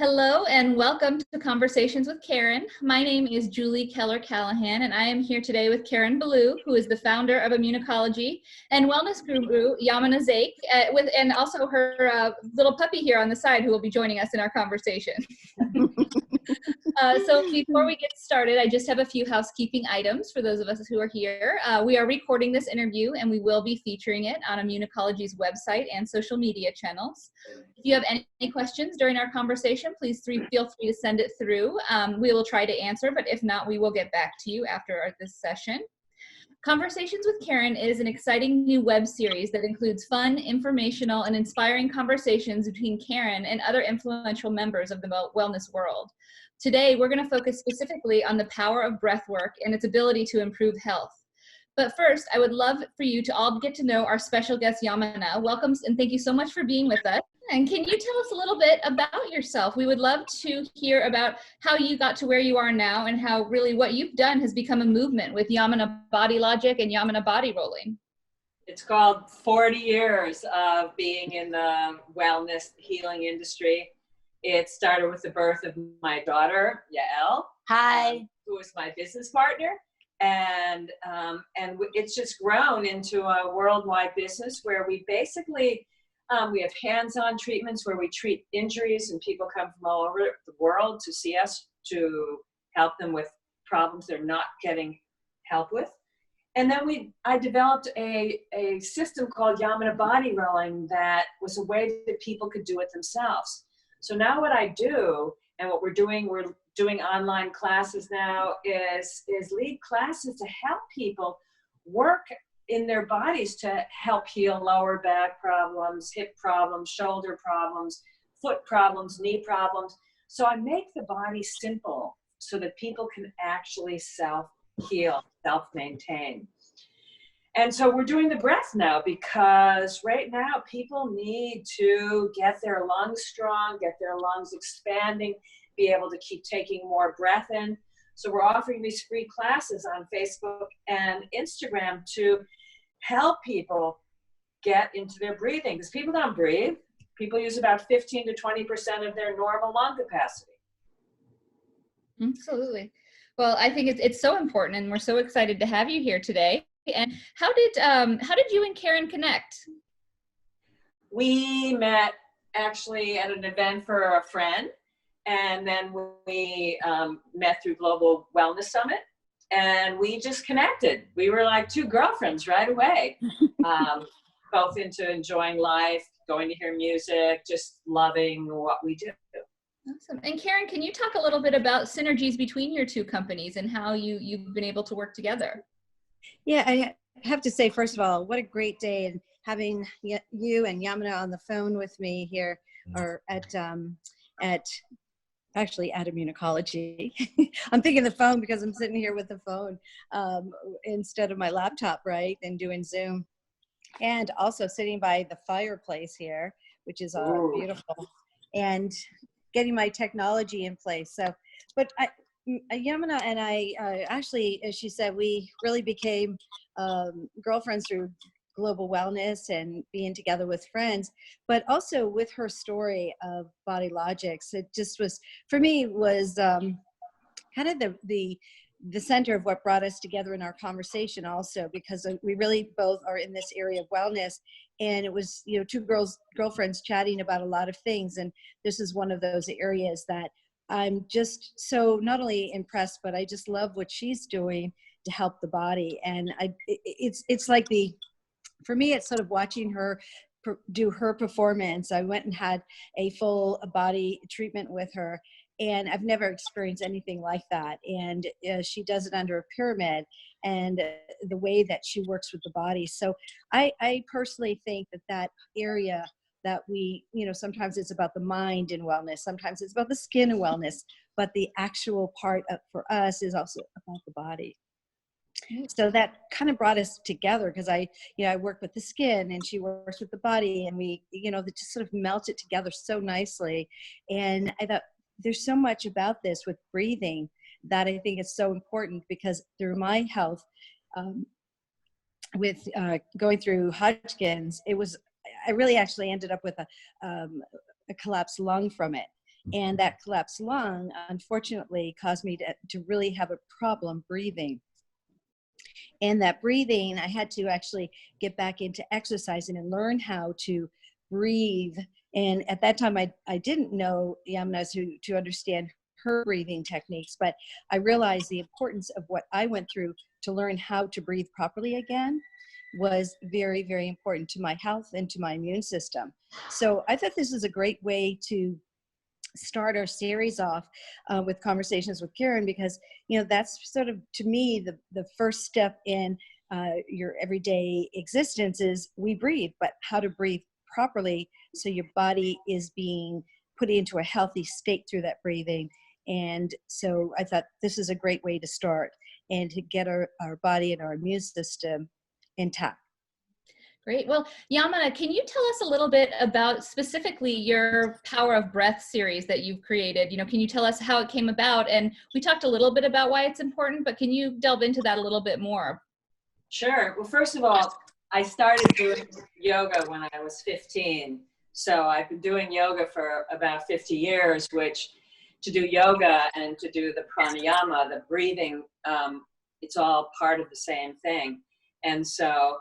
Hello and welcome to Conversations with Karen. My name is Julie Keller-Callahan and I am here today with Karen Ballou, who is the founder of Ecology and wellness guru Yaman and also her little puppy here on the side who will be joining us in our conversation. So before we get started, I just have a few housekeeping items for those of us who are here. We are recording this interview and we will be featuring it on Ecology's website and social media channels. If you have any questions during our conversation, please feel free to send it through. We will try to answer, but if not, we will get back to you after this session. Conversations with Karen is an exciting new web series that includes fun, informational, and inspiring conversations between Karen and other influential members of the wellness world. Today, we're going to focus specifically on the power of breath work and its ability to improve health. But first, I would love for you to all get to know our special guest, Yamana. Welcome and thank you so much for being with us. And can you tell us a little bit about yourself? We would love to hear about how you got to where you are now and how really what you've done has become a movement with Yamana Body Logic and Yamana Body Rolling. It's called 40 years of being in the wellness healing industry. It started with the birth of my daughter, Yael. Hi. Who is my business partner. And it's just grown into a worldwide business where we basically, we have hands-on treatments where we treat injuries and people come from all over the world to see us to help them with problems they're not getting help with. And then I developed a system called Yamana Body Rolling that was a way that people could do it themselves. So now what I do and what we're doing online classes now is lead classes to help people work in their bodies to help heal lower back problems, hip problems, shoulder problems, foot problems, knee problems. So I make the body simple so that people can actually self-heal, self-maintain. And so we're doing the breath now because right now people need to get their lungs strong, get their lungs expanding, be able to keep taking more breath in. So we're offering these free classes on Facebook and Instagram to help people get into their breathing because people don't breathe. People use about 15 to 20% of their normal lung capacity. Absolutely. Well, I think it's so important and we're so excited to have you here today. And how did you and Karen connect? We met actually at an event for a friend. And then we met through Global Wellness Summit and we just connected. We were like two girlfriends right away, both into enjoying life, going to hear music, just loving what we do. Awesome. And Karen, can you talk a little bit about synergies between your two companies and how you've been able to work together? Yeah, I have to say, first of all, what a great day and having you and Yamana on the phone with me here or at Ecology. I'm thinking the phone because I'm sitting here with the phone instead of my laptop, right? And doing Zoom. And also sitting by the fireplace here, which is beautiful. And getting my technology in place. So, but Yamana and I actually, as she said, we really became girlfriends through Global Wellness and being together with friends, but also with her story of Body Logics. It just was, for me, was kind of the center of what brought us together in our conversation also, because we really both are in this area of wellness. And it was, two girlfriends chatting about a lot of things. And this is one of those areas that I'm just so not only impressed, but I just love what she's doing to help the body. And it's like for me, it's sort of watching her do her performance. I went and had a full body treatment with her, and I've never experienced anything like that. And she does it under a pyramid, and the way that she works with the body. So I personally think that area that we, sometimes it's about the mind and wellness, sometimes it's about the skin and wellness, but the actual part for us is also about the body. So that kind of brought us together because I work with the skin and she works with the body, and we, they just sort of melted together so nicely. And I thought there's so much about this with breathing that I think is so important, because through my health, with going through Hodgkin's, I really actually ended up with a collapsed lung from it. And that collapsed lung, unfortunately, caused me to really have a problem breathing. And that breathing, I had to actually get back into exercising and learn how to breathe. And at that time, I didn't know Yamana to understand her breathing techniques, but I realized the importance of what I went through to learn how to breathe properly again was very, very important to my health and to my immune system. So I thought this was a great way to start our series off with conversations with Karen, because that's sort of, to me, the first step in your everyday existence is we breathe, but how to breathe properly so your body is being put into a healthy state through that breathing. And so I thought this is a great way to start and to get our body and our immune system intact. Great. Well, Yamana, can you tell us a little bit about specifically your Power of Breath series that you've created? Can you tell us how it came about? And we talked a little bit about why it's important, but can you delve into that a little bit more? Sure. Well, first of all, I started doing yoga when I was 15. So I've been doing yoga for about 50 years, which to do yoga and to do the pranayama, the breathing, it's all part of the same thing. And so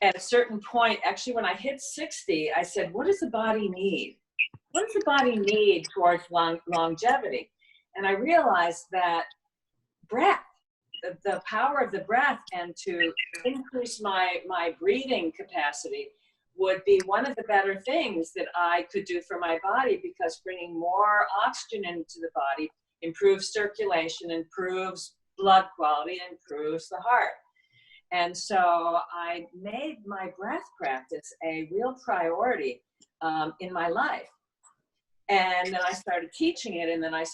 at a certain point, actually, when I hit 60, I said, what does the body need? What does the body need towards longevity? And I realized that breath, the power of the breath, and to increase my breathing capacity would be one of the better things that I could do for my body, because bringing more oxygen into the body improves circulation, improves blood quality, improves the heart. And so I made my breath practice a real priority in my life. And then I started teaching it, and then I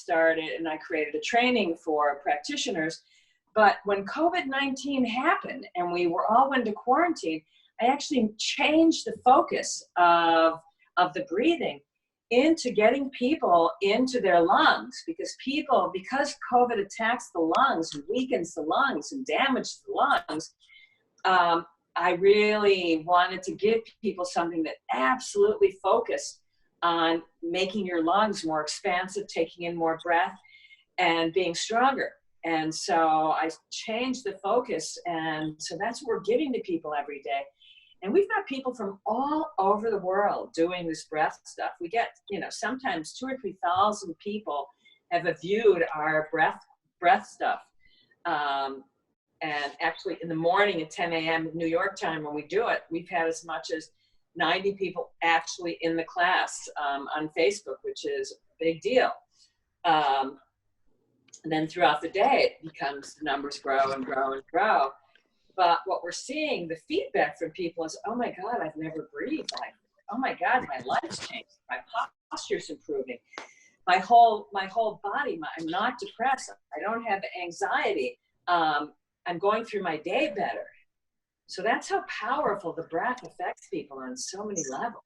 created a training for practitioners. But when COVID-19 happened and we were all went to quarantine, I actually changed the focus of the breathing into getting people into their lungs, because COVID attacks the lungs and weakens the lungs and damages the lungs. I really wanted to give people something that absolutely focused on making your lungs more expansive, taking in more breath, and being stronger. And so I changed the focus, and so that's what we're giving to people every day. And we've got people from all over the world doing this breath stuff. We get, sometimes 2,000 or 3,000 people have viewed our breath stuff. And actually in the morning at 10 a.m. New York time, when we do it, we've had as much as 90 people actually in the class on Facebook, which is a big deal. And then throughout the day, the numbers grow and grow and grow. But what we're seeing, the feedback from people is, oh my God, I've never breathed like this. Oh my God, my life's changed. My posture's improving. My whole body, I'm not depressed. I don't have anxiety. I'm going through my day better. So that's how powerful the breath affects people on so many levels.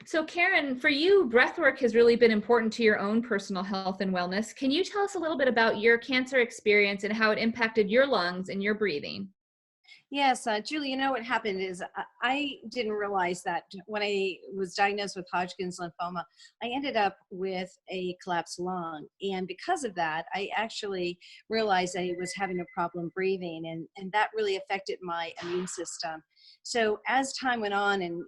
So Karen, for you, breath work has really been important to your own personal health and wellness. Can you tell us a little bit about your cancer experience and how it impacted your lungs and your breathing? Yes, Julie, what happened is I didn't realize that when I was diagnosed with Hodgkin's lymphoma, I ended up with a collapsed lung. And because of that, I actually realized I was having a problem breathing, and that really affected my immune system. So as time went on, and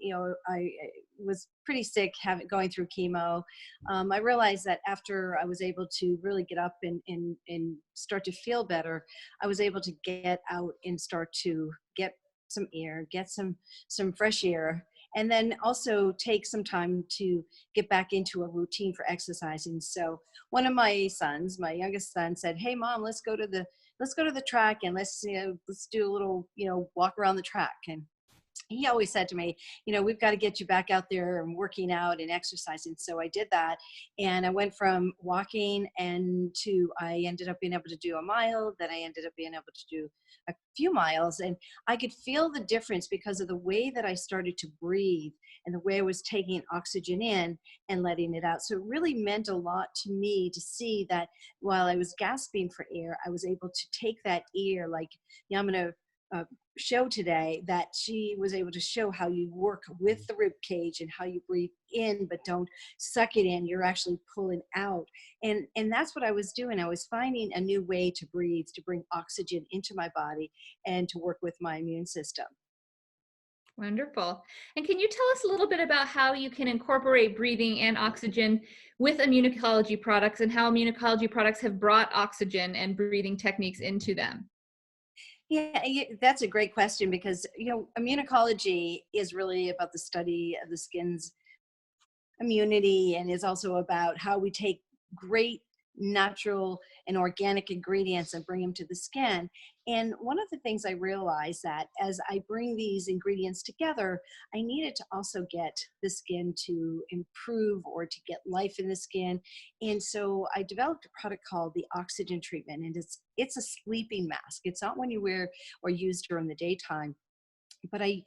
I was pretty sick, going through chemo, I realized that after I was able to really get up and start to feel better, I was able to get out and start to get some air, get some fresh air, and then also take some time to get back into a routine for exercising. So one of my sons, my youngest son, said, "Hey, Mom, let's go to the track and let's do a little walk around the track." And he always said to me, we've got to get you back out there and working out and exercising. So I did that. And I went from walking I ended up being able to do a mile. Then I ended up being able to do a few miles. And I could feel the difference because of the way that I started to breathe and the way I was taking oxygen in and letting it out. So it really meant a lot to me to see that while I was gasping for air, I was able to take that air, like, I'm going to show today that she was able to show how you work with the rib cage and how you breathe in, but don't suck it in. You're actually pulling out. And that's what I was doing. I was finding a new way to breathe, to bring oxygen into my body and to work with my immune system. Wonderful. And can you tell us a little bit about how you can incorporate breathing and oxygen with immunology products, and how immunology products have brought oxygen and breathing techniques into them? Yeah, that's a great question, because, immunology is really about the study of the skin's immunity, and is also about how we take great natural and organic ingredients and bring them to the skin. And one of the things I realized, that as I bring these ingredients together, I needed to also get the skin to improve, or to get life in the skin. And so I developed a product called the oxygen treatment, and it's a sleeping mask. It's not one you wear or use during the daytime, but I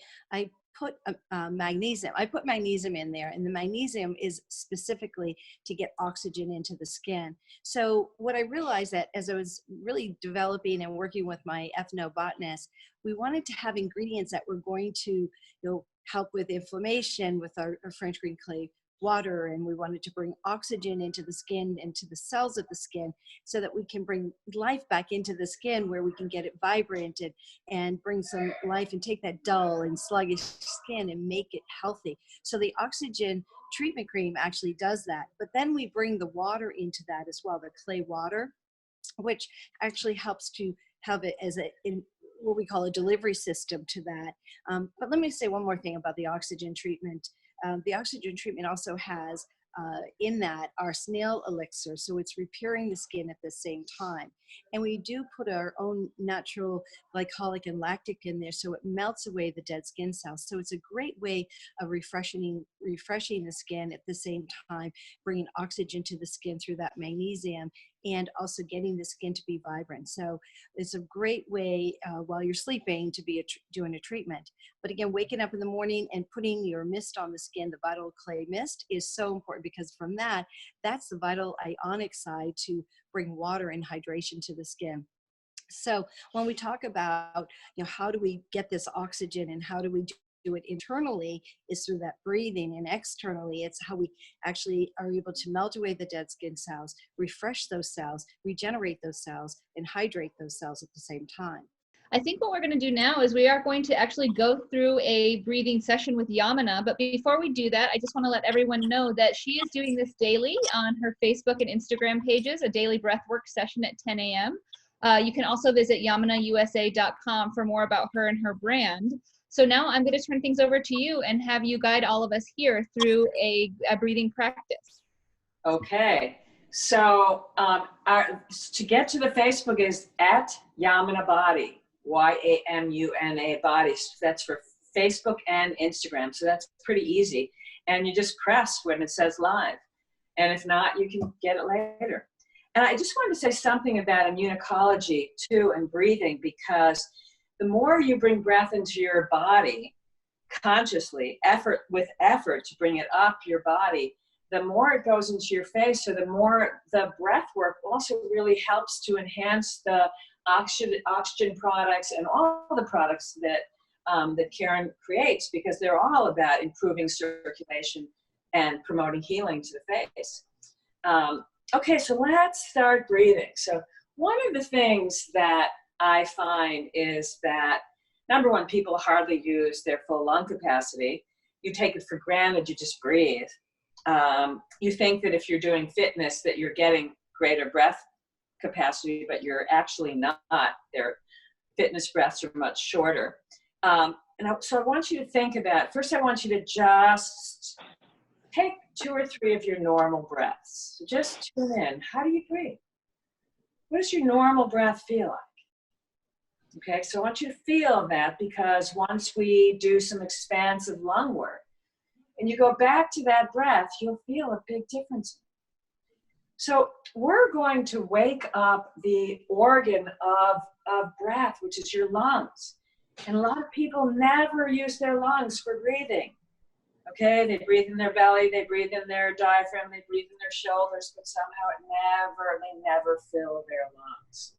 put magnesium. I put magnesium in there, and the magnesium is specifically to get oxygen into the skin. So what I realized, that as I was really developing and working with my ethnobotanist, we wanted to have ingredients that were going to, help with inflammation with our French green clay water, and we wanted to bring oxygen into the skin and to the cells of the skin, so that we can bring life back into the skin, where we can get it vibrant and bring some life, and take that dull and sluggish skin and make it healthy. So the oxygen treatment cream actually does that. But then we bring the water into that as well, the clay water, which actually helps to have it as what we call a delivery system to that. But let me say one more thing about the oxygen treatment. The oxygen treatment also has in that our snail elixir, so it's repairing the skin at the same time. And we do put our own natural glycolic and lactic in there, so it melts away the dead skin cells. So it's a great way of refreshing the skin at the same time, bringing oxygen to the skin through that magnesium, and also getting the skin to be vibrant. So it's a great way while you're sleeping to be doing a treatment. But again, waking up in the morning and putting your mist on the skin, the vital clay mist, is so important, because from that's the vital ionic side to bring water and hydration to the skin. So when we talk about, how do we get this oxygen, and how do we do it internally, is through that breathing, and externally it's how we actually are able to melt away the dead skin cells, refresh those cells, regenerate those cells, and hydrate those cells at the same time. I think what we're going to do now is we are going to actually go through a breathing session with Yamana. But before we do that, I just want to let everyone know that she is doing this daily on her Facebook and Instagram pages, a daily breathwork session at 10 a.m. You can also visit yamanausa.com for more about her and her brand. So now I'm going to turn things over to you and have you guide all of us here through a breathing practice. Okay. So to get to the Facebook is at Yamana Body, YAMUNA Body. That's for Facebook and Instagram. So that's pretty easy. And you just press when it says live. And if not, you can get it later. And I just wanted to say something about immunology too, and breathing, because the more you bring breath into your body consciously, with effort to bring it up your body, the more it goes into your face. So the more the breath work also really helps to enhance the oxygen products and all the products that that Karen creates, because they're all about improving circulation and promoting healing to the face. Okay, so let's start breathing. So one of the things that I find is that, number one, people hardly use their full lung capacity. You take it for granted, you just breathe. You think that if you're doing fitness that you're getting greater breath capacity, but you're actually not. Their fitness breaths are much shorter. So I want you to think about, first I want you to just take 2 or 3 of your normal breaths. So just tune in. How do you breathe? What does your normal breath feel like? Okay, so I want you to feel that, because once we do some expansive lung work, and you go back to that breath, you'll feel a big difference. So we're going to wake up the organ of breath, which is your lungs. And a lot of people never use their lungs for breathing. Okay, they breathe in their belly, they breathe in their diaphragm, they breathe in their shoulders, but somehow they never fill their lungs.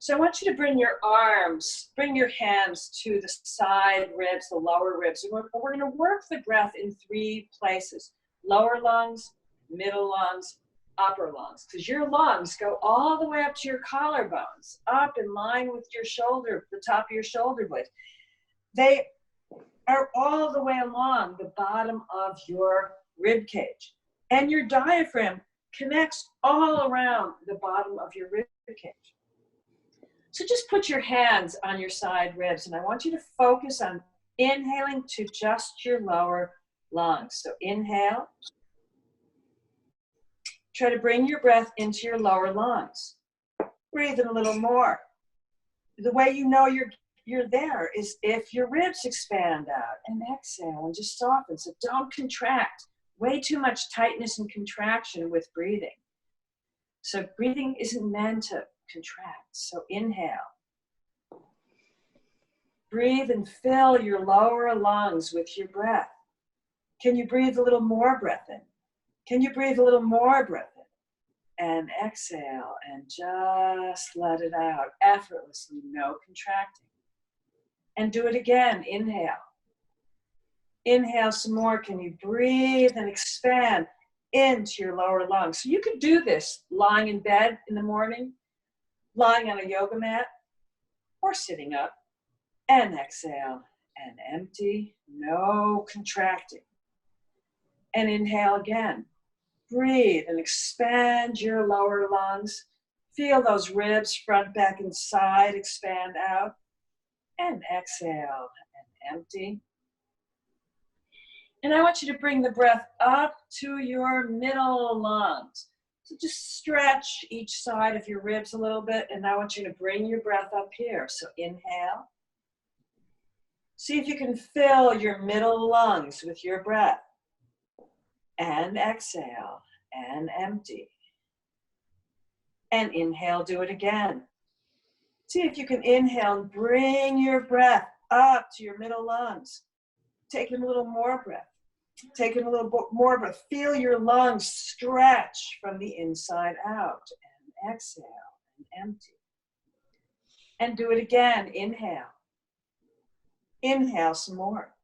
So I want you to bring your arms, bring your hands to the side ribs, the lower ribs. We're going to work the breath in 3 places: lower lungs, middle lungs, upper lungs, because your lungs go all the way up to your collarbones, up in line with your shoulder, the top of your shoulder blades. They are all the way along the bottom of your rib cage. And your diaphragm connects all around the bottom of your rib cage. So just put your hands on your side ribs, and I want you to focus on inhaling to just your lower lungs. So inhale. Try to bring your breath into your lower lungs. Breathe in a little more. The way you know you're there is if your ribs expand out, and exhale and just soften. So don't contract. Way too much tightness and contraction with breathing. So breathing isn't meant to contract. So inhale. Breathe and fill your lower lungs with your breath. Can you breathe a little more breath in? Can you breathe a little more breath in? And exhale and just let it out effortlessly, no contracting. And do it again. Inhale. Inhale some more. Can you breathe and expand into your lower lungs? So you could do this lying in bed in the morning, lying on a yoga mat, or sitting up. And exhale and empty, no contracting. And inhale again. Breathe and expand your lower lungs. Feel those ribs, front, back, and side expand out. And exhale and empty. And I want you to bring the breath up to your middle lungs. So just stretch each side of your ribs a little bit. And I want you to bring your breath up here. So inhale. See if you can fill your middle lungs with your breath. And exhale and empty. And inhale, do it again. See if you can inhale and bring your breath up to your middle lungs. Take in a little more breath. Take in a little more breath. Feel your lungs stretch from the inside out. And exhale and empty. And do it again. Inhale. Inhale some more.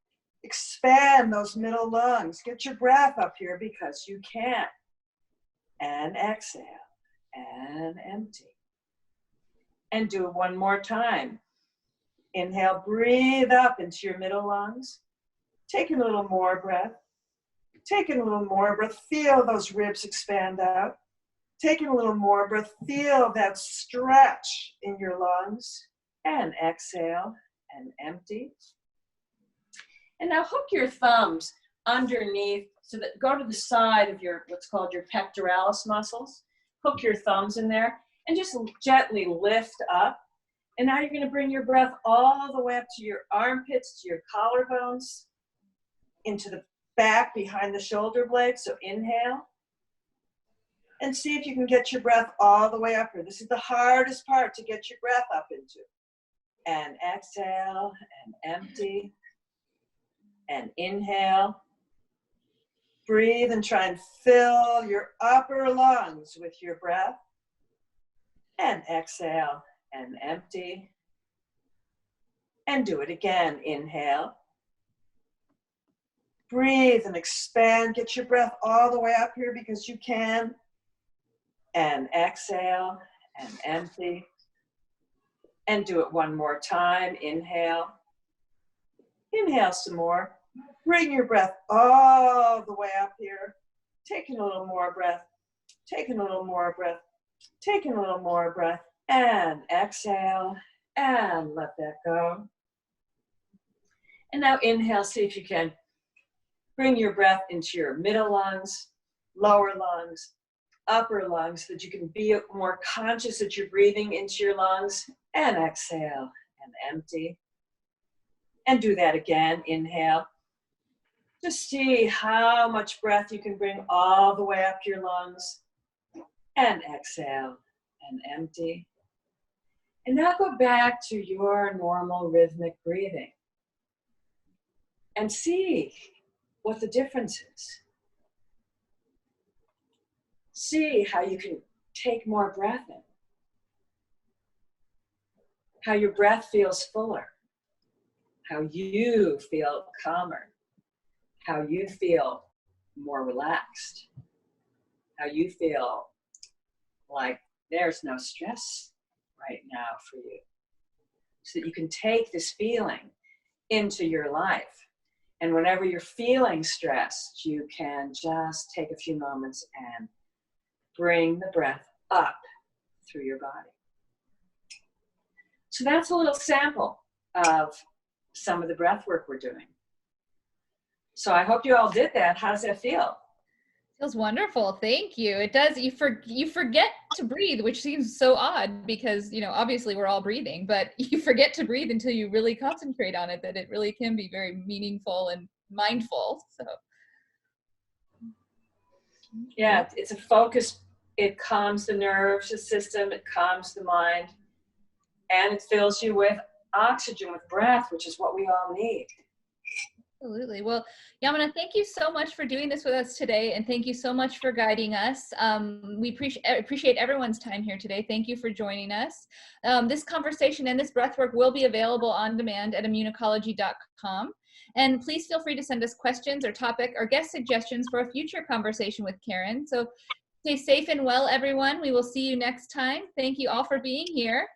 Expand those middle lungs. Get your breath up here because you can. And exhale and empty. And do it one more time. Inhale, breathe up into your middle lungs. Take in a little more breath. Take in a little more breath. Feel those ribs expand out. Take in a little more breath. Feel that stretch in your lungs. And exhale and empty. And now hook your thumbs underneath, so that go to the side of your, what's called your pectoralis muscles. Hook your thumbs in there and just gently lift up. And now you're going to bring your breath all the way up to your armpits, to your collarbones, into the back behind the shoulder blades. So inhale. And see if you can get your breath all the way up here. This is the hardest part to get your breath up into. And exhale and empty. And inhale. Breathe and try and fill your upper lungs with your breath. And exhale and empty. And do it again. Inhale. Breathe and expand. Get your breath all the way up here because you can. And exhale and empty. And do it one more time. Inhale. Inhale some more. Bring your breath all the way up here. Taking a little more breath. Taking a little more breath. Taking a little more breath. And exhale. And let that go. And now inhale. See if you can bring your breath into your middle lungs, lower lungs, upper lungs, so that you can be more conscious that you're breathing into your lungs. And exhale and empty. And do that again. Inhale. Just see how much breath you can bring all the way up your lungs. And exhale and empty. And now go back to your normal rhythmic breathing. And see what the difference is. See how you can take more breath in. how your breath feels fuller, how you feel calmer, how you feel more relaxed, how you feel like there's no stress right now for you. So that you can take this feeling into your life. And whenever you're feeling stressed, you can just take a few moments and bring the breath up through your body. So that's a little sample of some of the breath work we're doing. So I hope you all did that. How does that feel? Feels wonderful. Thank you. It does. You forget to breathe, which seems so odd because, you know, obviously we're all breathing, but you forget to breathe until you really concentrate on it, that it really can be very meaningful and mindful. So yeah, it's a focus. It calms the nervous system. It calms the mind. And it fills you with oxygen, with breath, which is what we all need. Absolutely. Well, Yamana, thank you so much for doing this with us today, and thank you so much for guiding us. We appreciate everyone's time here today. Thank you for joining us. This conversation and this breathwork will be available on demand at immunology.com. And please feel free to send us questions or topic or guest suggestions for a future conversation with Karen. So stay safe and well, everyone. We will see you next time. Thank you all for being here.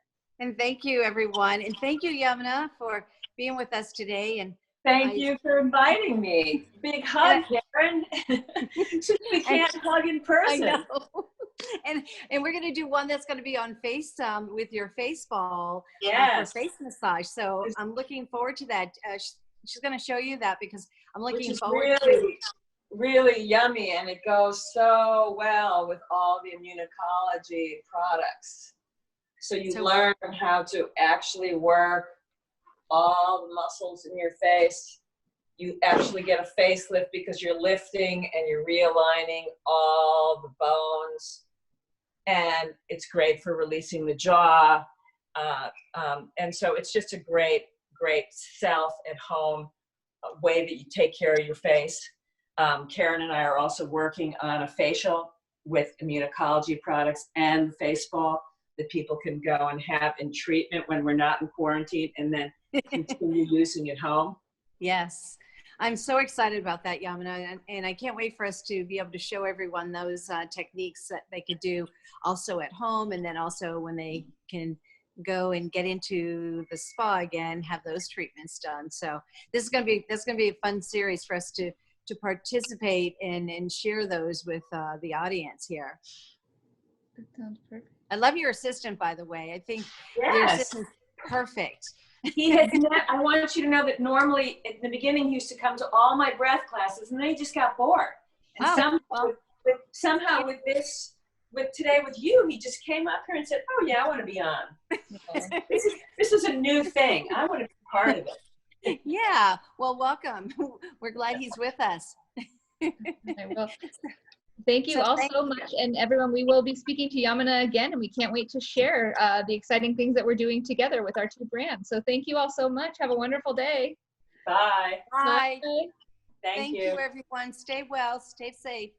And thank you, everyone. And thank you, Yamana, for being with us today. And thank you for inviting me. Big hug, Karen. We can't hug in person. I know. And we're going to do one that's going to be on face with your face ball for face massage. So I'm looking forward to that. She's going to show you that because I'm looking forward to really yummy, and it goes so well with all the immunology products. So you learn how to actually work all the muscles in your face. You actually get a facelift because you're lifting and you're realigning all the bones. And it's great for releasing the jaw. And so it's just a great, great self at home way that you take care of your face. Karen and I are also working on a facial with immunology products and the face ball that people can go and have in treatment when we're not in quarantine and then continue using at home. Yes. I'm so excited about that, Yamana, and I can't wait for us to be able to show everyone those techniques that they could do also at home, and then also when they can go and get into the spa again, have those treatments done. So this is going to be a fun series for us to participate in and share those with the audience here. That sounds perfect. I love your assistant, by the way. I think your assistant's perfect. He has I want you to know that normally at the beginning he used to come to all my breath classes, and then he just got bored. And somehow with today with you, he just came up here and said, "Oh yeah, I want to be on. This is a new thing. I want to be part of it." Yeah. Well, welcome. We're glad he's with us. Well, thank you all so much. And everyone, we will be speaking to Yamana again, and we can't wait to share the exciting things that we're doing together with our two brands. So thank you all so much. Have a wonderful day. Bye. Bye. Thank you. Thank you, everyone. Stay well. Stay safe.